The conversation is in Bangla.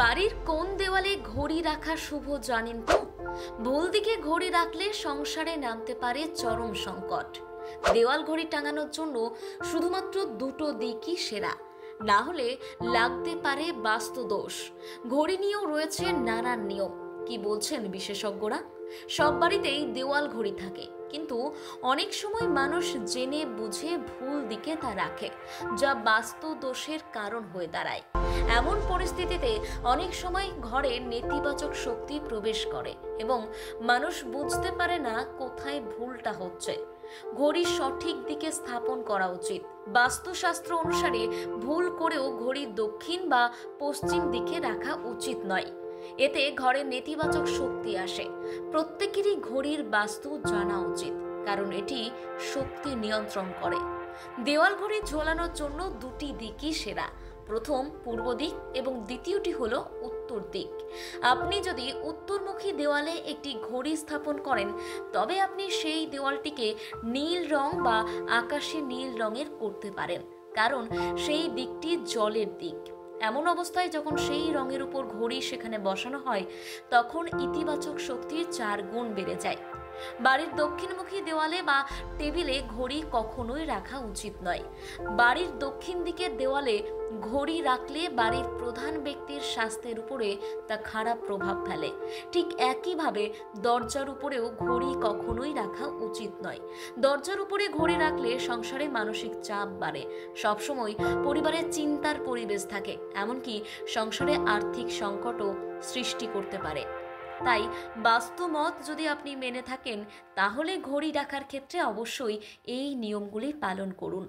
বাড়ির কোন দেওয়ালে ঘড়ি রাখা শুভ জানেন তো? ভুল দিকে ঘড়ি রাখলে সংসারে নামতে পারে চরম সংকট। দেওয়াল ঘড়ি টাঙানোর জন্য শুধুমাত্র দুটো দিকই সেরা, না হলে লাগতে পারে বাস্তুদোষ। ঘড়ি নিয়েও রয়েছে নানান নিয়ম। কি বলছেন বিশেষজ্ঞরা? সব বাড়িতেই দেওয়াল ঘড়ি থাকে, কিন্তু অনেক সময় মানুষ জেনে বুঝে ভুল দিকে তা রাখে, যা বাস্তু দোষের কারণ হয়ে দাঁড়ায়। এমন পরিস্থিতিতে অনেক সময় ঘরে নেতিবাচক শক্তি প্রবেশ করে এবং মানুষ বুঝতে পারে না কোথায় ভুলটা হচ্ছে। ঘড়ি সঠিক দিকে স্থাপন করা উচিত। বাস্তুশাস্ত্র অনুসারে ভুল করেও ঘড়ি দক্ষিণ বা পশ্চিম দিকে রাখা উচিত নয়। এতে ঘরে নেতিবাচক শক্তি আসে। প্রত্যেকেরই ঘড়ির বাস্তু জানা উচিত, কারণ এটি শক্তি নিয়ন্ত্রণ করে। দেওয়াল ঘড়ি ঝোলানোর জন্য দুটি দিকই সেরা। প্রথম পূর্ব দিক এবং দ্বিতীয়টি হলো উত্তর দিক। আপনি যদি উত্তরমুখী দেওয়ালে একটি ঘড়ি স্থাপন করেন, তবে আপনি সেই দেওয়ালটিকে নীল রং বা আকাশি নীল রঙের করতে পারেন, কারণ সেই দিকটি জলের দিক। এমন অবস্থায় যখন সেই রঙের উপর ঘড়ি সেখানে বসানো হয়, তখন ইতিবাচক শক্তি 4 গুণ বেড়ে যায়। বাড়ির দক্ষিণমুখী দেওয়ালে বা টেবিলে ঘড়ি কখনোই রাখা উচিত নয়। বাড়ির দক্ষিণ দিকের দেওয়ালে ঘড়ি রাখলে বাড়ির প্রধান ব্যক্তির স্বাস্থ্যের উপরে তা খারাপ প্রভাব ফেলে। ঠিক একইভাবে দরজার উপরেও ঘড়ি কখনোই রাখা উচিত নয়। দরজার উপরে ঘড়ি রাখলে সংসারে মানসিক চাপ বাড়ে, সবসময় পরিবারের চিন্তার পরিবেশ থাকে, এমনকি সংসারে আর্থিক সংকটও সৃষ্টি করতে পারে। তাই বাস্তুমত যদি আপনি মেনে থাকেন, তাহলে ঘড়ি রাখার ক্ষেত্রে অবশ্যই এই নিয়মগুলি পালন করুন।